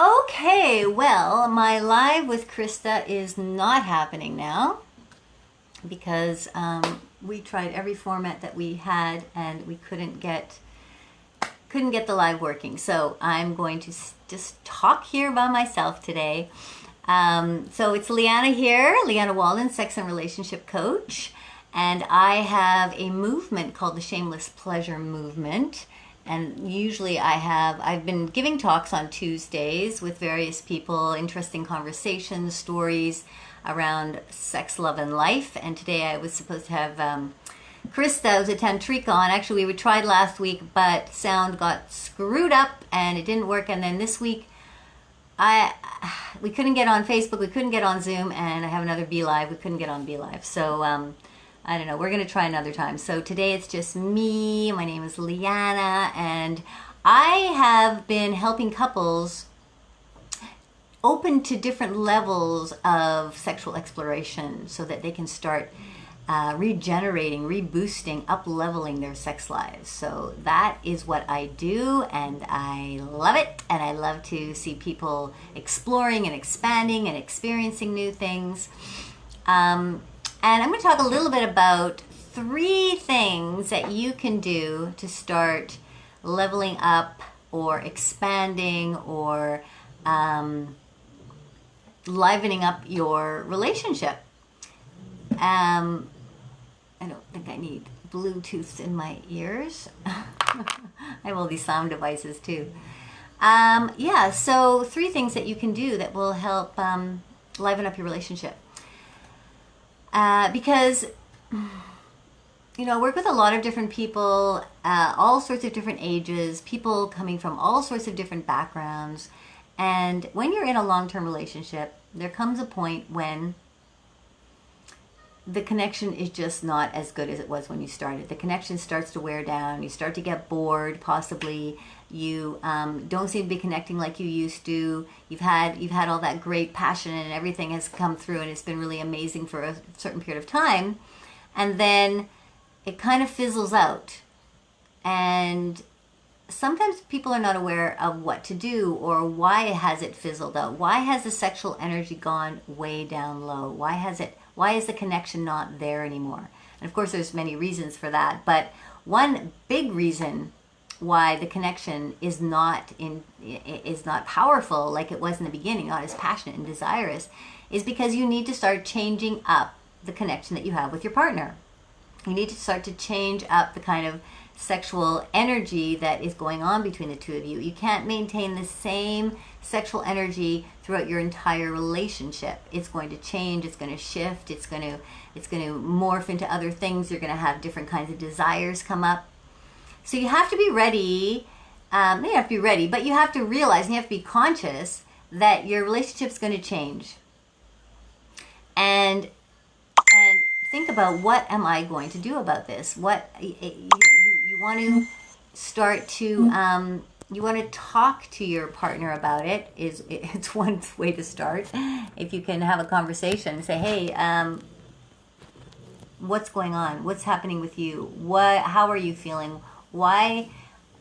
Okay, well, my live with Krista is not happening now because we tried every format that we had and we couldn't get the live working. So I'm going to just talk here by myself today. So it's Lianna here, Lianna Walden, sex and relationship coach, and I have a movement called the Shameless Pleasure Movement. And usually I've been giving talks on Tuesdays with various people, interesting conversations, stories around sex, love, and life. And today I was supposed to have Krista, who's a tantrika, on. Actually, we tried last week, but sound got screwed up and it didn't work. And then this week, we couldn't get on Facebook, we couldn't get on Zoom, and I have another Be Live. We couldn't get on Be Live. So I don't know, we're going to try another time. So today it's just me. My name is Lianna, and I have been helping couples open to different levels of sexual exploration so that they can start regenerating, reboosting, up-leveling their sex lives. So that is what I do, and I love it, and I love to see people exploring and expanding and experiencing new things. And I'm going to talk a little bit about 3 things that you can do to start leveling up or expanding or livening up your relationship. I don't think I need Bluetooth in my ears. I have all these sound devices too. So 3 things that you can do that will help liven up your relationship. Because, I work with a lot of different people, all sorts of different ages, people coming from all sorts of different backgrounds. And when you're in a long-term relationship, there comes a point when the connection is just not as good as it was when you started. The connection starts to wear down. You start to get bored, possibly. You don't seem to be connecting like you used to. You've had all that great passion and everything has come through and it's been really amazing for a certain period of time. And then it kind of fizzles out. And sometimes people are not aware of what to do or why has it fizzled out. Why has the sexual energy gone way down low? Why is the connection not there anymore? And of course there's many reasons for that, but one big reason why the connection is not powerful like it was in the beginning, not as passionate and desirous, is because you need to start changing up the connection that you have with your partner. You need to start to change up the kind of sexual energy that is going on between the two of you. You can't maintain the same sexual energy throughout your entire relationship. It's going to change, it's going to shift, it's going to morph into other things. You're going to have different kinds of desires come up. So you have to be ready. You have to be ready, but you have to realize and you have to be conscious that your relationship's going to change. And think about, what am I going to do about this? You want to start to you want to talk to your partner about it. It's one way to start. If you can have a conversation and say, hey, what's going on? What's happening with you? How are you feeling? Why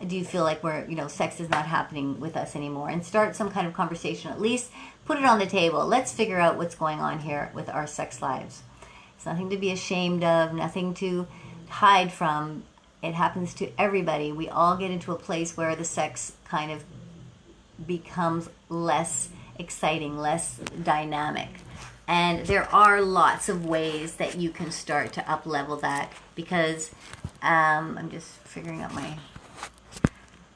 do you feel like sex is not happening with us anymore? And start some kind of conversation. At least put it on the table. Let's figure out what's going on here with our sex lives. It's nothing to be ashamed of, nothing to hide from. It happens to everybody. We all get into a place where the sex kind of becomes less exciting, less dynamic. And there are lots of ways that you can start to up-level that, because I'm just figuring out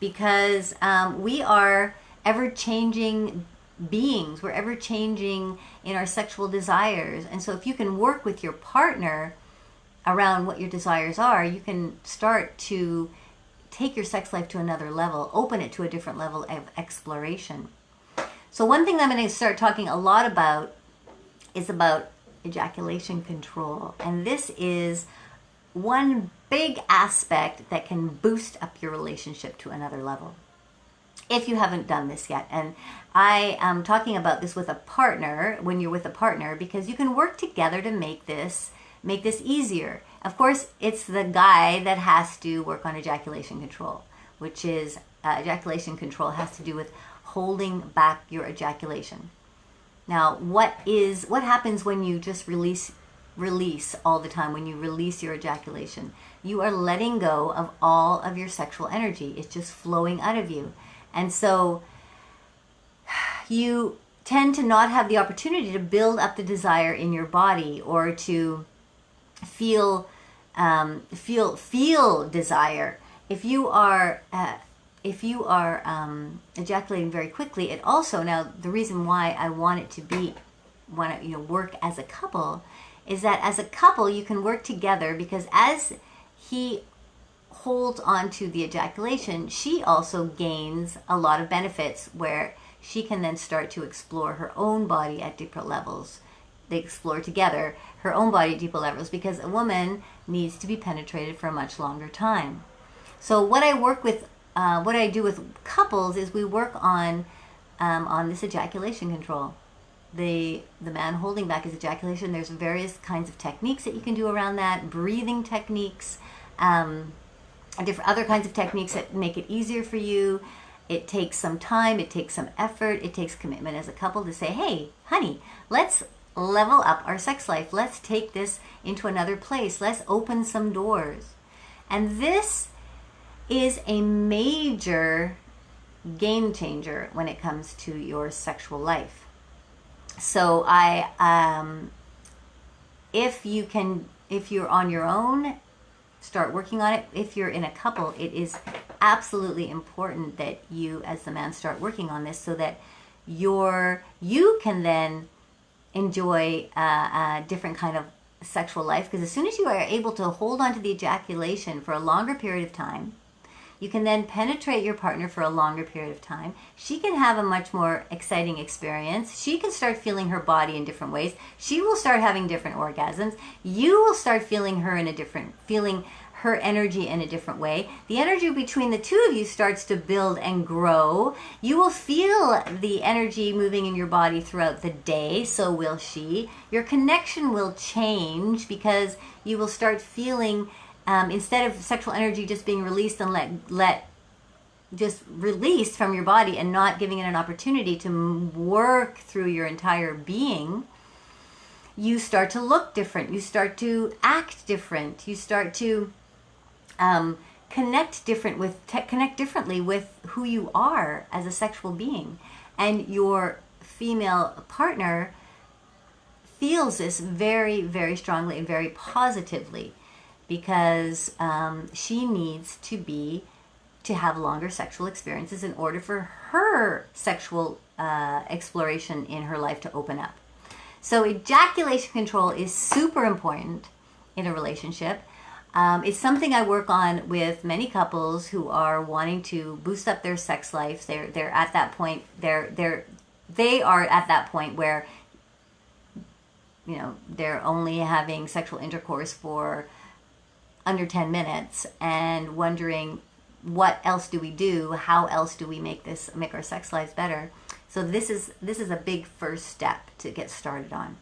because we are ever-changing beings. We're ever-changing in our sexual desires. And so if you can work with your partner around what your desires are, you can start to take your sex life to another level, open it to a different level of exploration. So one thing I'm going to start talking a lot about is about ejaculation control. And this is one big aspect that can boost up your relationship to another level, if you haven't done this yet. And I am talking about this with a partner, when you're with a partner, because you can work together to make this easier. Of course, it's the guy that has to work on ejaculation control, which is ejaculation control has to do with holding back your ejaculation. Now, what happens when you just release all the time, when you release your ejaculation? You are letting go of all of your sexual energy. It's just flowing out of you. And so you tend to not have the opportunity to build up the desire in your body, or to feel desire. If you are ejaculating very quickly, it also, now the reason why I want it to work as a couple, is that as a couple you can work together, because as he holds on to the ejaculation, she also gains a lot of benefits, where she can then start to explore her own body at deeper levels. They explore together her own body at deeper levels, because a woman needs to be penetrated for a much longer time. So what I do with couples is we work on this ejaculation control. The man holding back his ejaculation. There's various kinds of techniques that you can do around that, breathing techniques, different other kinds of techniques that make it easier for you. It takes some time, it takes some effort, it takes commitment as a couple to say, hey, honey, let's level up our sex life. Let's take this into another place. Let's open some doors. And this is a major game changer when it comes to your sexual life. So if you're on your own, start working on it. If you're in a couple, it is absolutely important that you as the man start working on this, so that you can then enjoy a different kind of sexual life. Because as soon as you are able to hold on to the ejaculation for a longer period of time, you can then penetrate your partner for a longer period of time. She can have a much more exciting experience. She can start feeling her body in different ways. She will start having different orgasms. You will start feeling her energy in a different way. The energy between the two of you starts to build and grow. You will feel the energy moving in your body throughout the day, so will she. Your connection will change, because you will start feeling, instead of sexual energy just being released and just released from your body and not giving it an opportunity to work through your entire being, you start to look different. You start to act different. You start to connect differently with who you are as a sexual being. And your female partner feels this very, very strongly and very positively, because she needs to have longer sexual experiences in order for her sexual exploration in her life to open up. So ejaculation control is super important in a relationship. It's something I work on with many couples who are wanting to boost up their sex life. They're at that point. They are at that point where, they're only having sexual intercourse for under 10 minutes and wondering, what else do we do? How else do we make our sex lives better? So this is a big first step to get started on.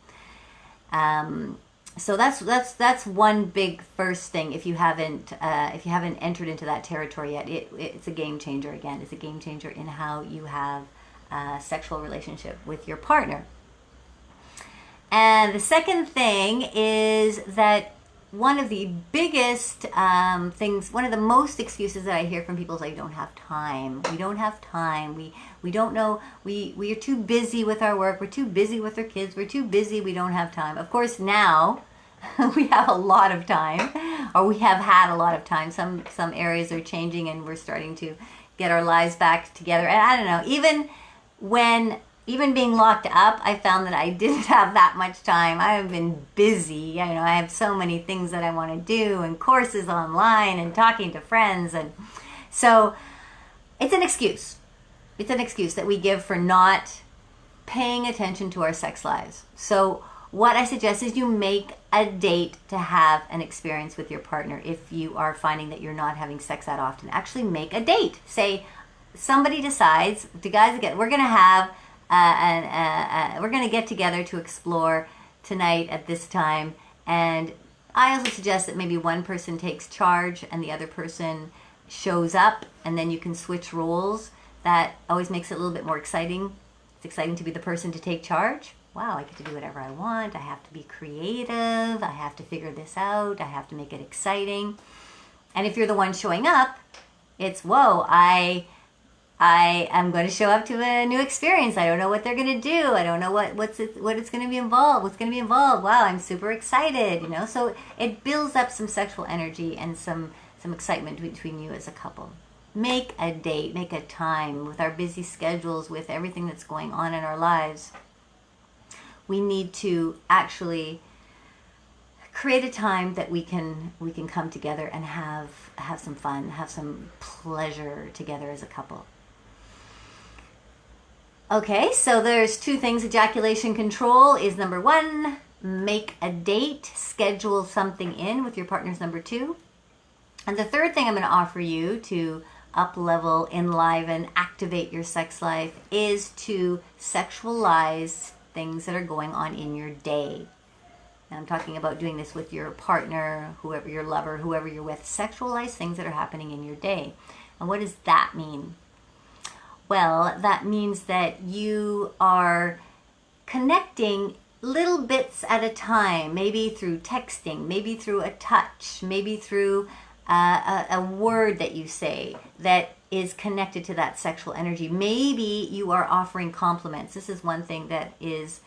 So that's one big first thing. If you haven't entered into that territory yet, it's a game changer. Again, it's a game changer in how you have a sexual relationship with your partner. And the second thing is that one of the biggest things, one of the most excuses that I hear from people is, like, don't have time. We don't have time. We don't know. We are too busy with our work. We're too busy with our kids. We're too busy. We don't have time. Of course, now we have a lot of time, or we have had a lot of time. Some areas are changing, and we're starting to get our lives back together. And I don't know, even being locked up, I found that I didn't have that much time. I have been busy. I have so many things that I want to do, and courses online, and talking to friends. And so it's an excuse. It's an excuse that we give for not paying attention to our sex lives. So what I suggest is you make a date to have an experience with your partner. If you are finding that you're not having sex that often, actually make a date. Say, somebody decides, we're going to have we're going to get together to explore tonight at this time. And I also suggest that maybe one person takes charge and the other person shows up, and then you can switch roles. That always makes it a little bit more exciting. It's exciting to be the person to take charge. Wow, I get to do whatever I want. I have to be creative. I have to figure this out. I have to make it exciting. And if you're the one showing up, it's, whoa, I am going to show up to a new experience. I don't know what they're going to do. I don't know what it's going to be involved. What's going to be involved? Wow, I'm super excited. So it builds up some sexual energy and some excitement between you as a couple. Make a date, make a time. With our busy schedules, with everything that's going on in our lives, we need to actually create a time that we can come together and have some fun, have some pleasure together as a couple. Okay, so there's 2 things. Ejaculation control is number 1. Make a date, schedule something in with your partner's number 2. And the third thing I'm going to offer you to up-level, enliven, activate your sex life is to sexualize things that are going on in your day. And I'm talking about doing this with your partner, whoever your lover, whoever you're with. Sexualize things that are happening in your day. And what does that mean? Well, that means that you are connecting little bits at a time, maybe through texting, maybe through a touch, maybe through a word that you say that is connected to that sexual energy. Maybe you are offering compliments. This is one thing that is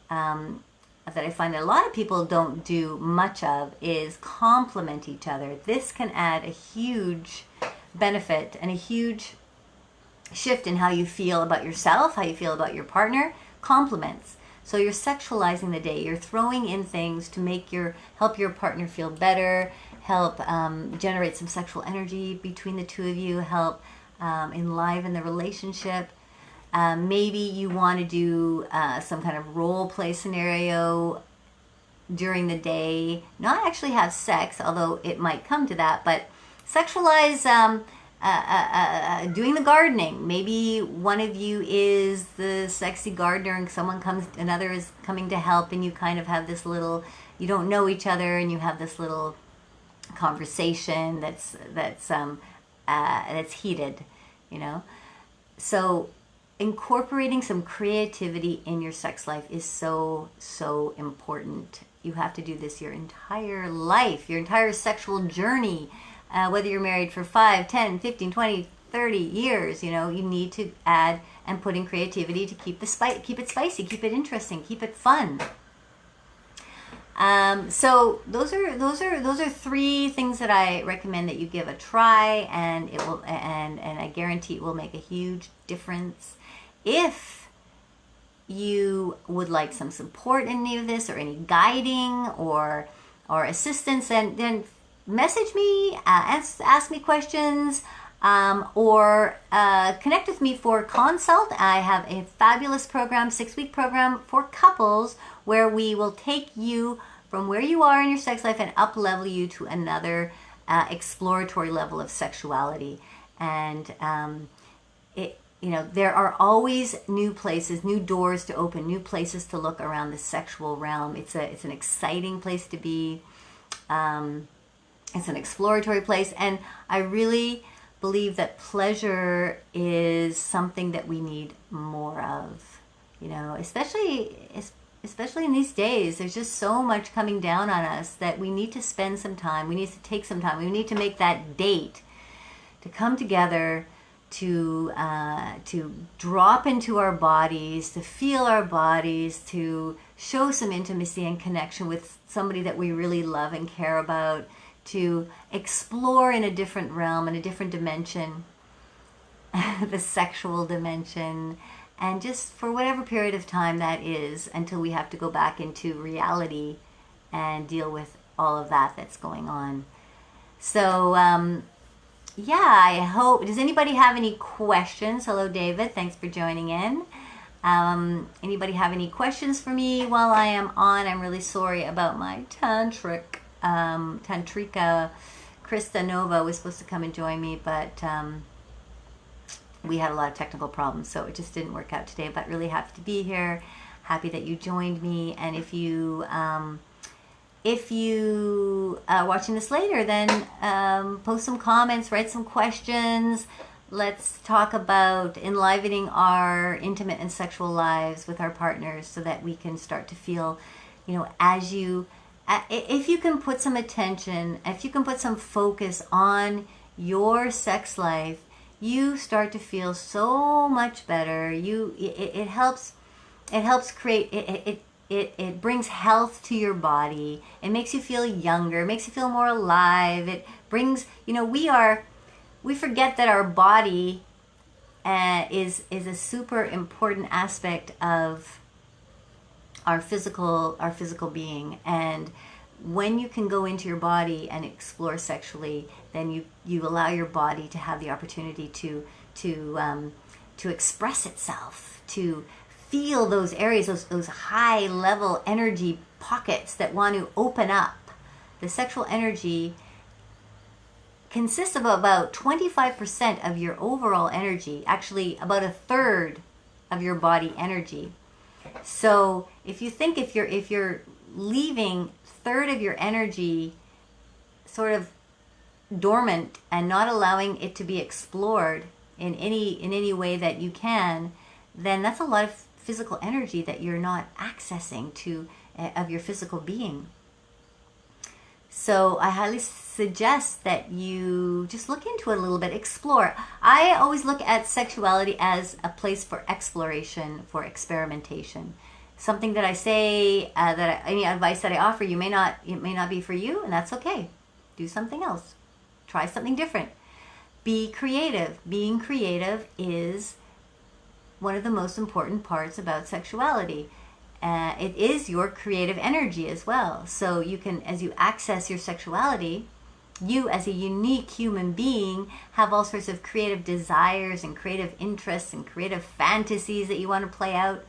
that I find that a lot of people don't do much of, is compliment each other. This can add a huge benefit and a huge shift in how you feel about yourself, how you feel about your partner. Compliments. So you're sexualizing the day. You're throwing in things to help your partner feel better, help generate some sexual energy between the two of you, help enliven the relationship. Maybe you want to do some kind of role play scenario during the day. Not actually have sex, although it might come to that, but sexualize doing the gardening. Maybe one of you is the sexy gardener and another is coming to help, and you kind of have this little, you don't know each other, and you have this little conversation that's heated, So incorporating some creativity in your sex life is so, so important. You have to do this your entire life, your entire sexual journey, whether you're married for 5, 10, 15, 20, 30 years, you need to add and put in creativity to keep it spicy, keep it interesting, keep it fun. So those are 3 things that I recommend that you give a try, and it will, and I guarantee it will make a huge difference. If you would like some support in any of this, or any guiding or assistance, then message me, ask me questions, or connect with me for consult. I have a fabulous program, 6-week program for couples, where we will take you from where you are in your sex life and up level you to another exploratory level of sexuality. And there are always new places, new doors to open, new places to look around the sexual realm. It's an exciting place to be. It's an exploratory place, and I really believe that pleasure is something that we need more of. Especially in these days, there's just so much coming down on us that we need to spend some time. We need to take some time. We need to make that date to come together, to drop into our bodies, to feel our bodies, to show some intimacy and connection with somebody that we really love and care about, to explore in a different realm, in a different dimension, the sexual dimension, and just for whatever period of time that is, until we have to go back into reality and deal with all of that's going on. So, I hope, does anybody have any questions? Hello, David. Thanks for joining in. Anybody have any questions for me while I am on? I'm really sorry about my tantrika. Krista Nova was supposed to come and join me, but we had a lot of technical problems, so it just didn't work out today. But really happy to be here. Happy that you joined me. And if you if you are watching this later, then post some comments, write some questions. Let's talk about enlivening our intimate and sexual lives with our partners so that we can start to feel, as you, if you can put some attention, if you can put some focus on your sex life, you start to feel so much better. It helps create, it brings health to your body. It makes you feel younger, it makes you feel more alive. It brings, we forget that our body is a super important aspect of our physical being. And when you can go into your body and explore sexually, then you allow your body to have the opportunity to express itself, to feel those areas, those high level energy pockets that want to open up. The sexual energy consists of about 25% of your overall energy, actually about a third of your body energy. So if you think if you're leaving a third of your energy sort of dormant and not allowing it to be explored in any way that you can, then that's a lot of physical energy that you're not accessing of your physical being. So I highly suggest that you just look into it a little bit, explore. I always look at sexuality as a place for exploration, for experimentation. Something that I say, any advice that I offer, it may not be for you, and that's okay. Do something else. Try something different. Be creative. Being creative is one of the most important parts about sexuality. It is your creative energy as well. So you can, as you access your sexuality, you as a unique human being have all sorts of creative desires and creative interests and creative fantasies that you want to play out.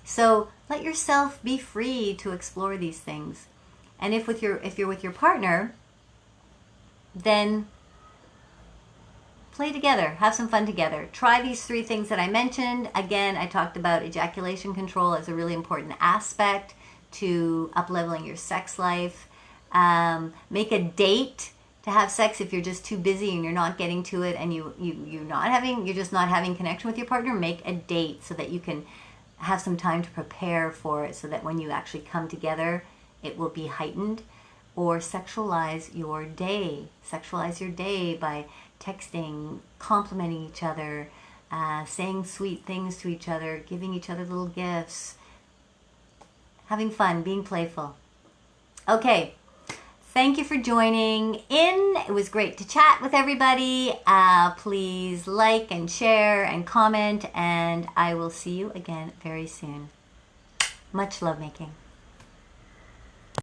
So let yourself be free to explore these things. And if you're with your partner, then play together, have some fun together. Try these 3 things that I mentioned. Again, I talked about ejaculation control as a really important aspect to up-leveling your sex life. Make a date to have sex if you're just too busy and you're not getting to it, and you're just not having connection with your partner. Make a date so that you can have some time to prepare for it, so that when you actually come together, it will be heightened. Or sexualize your day. Sexualize your day by texting, complimenting each other, saying sweet things to each other, giving each other little gifts, having fun, being playful. Okay, thank you for joining in. It was great to chat with everybody. Please like and share and comment, and I will see you again very soon. Much lovemaking.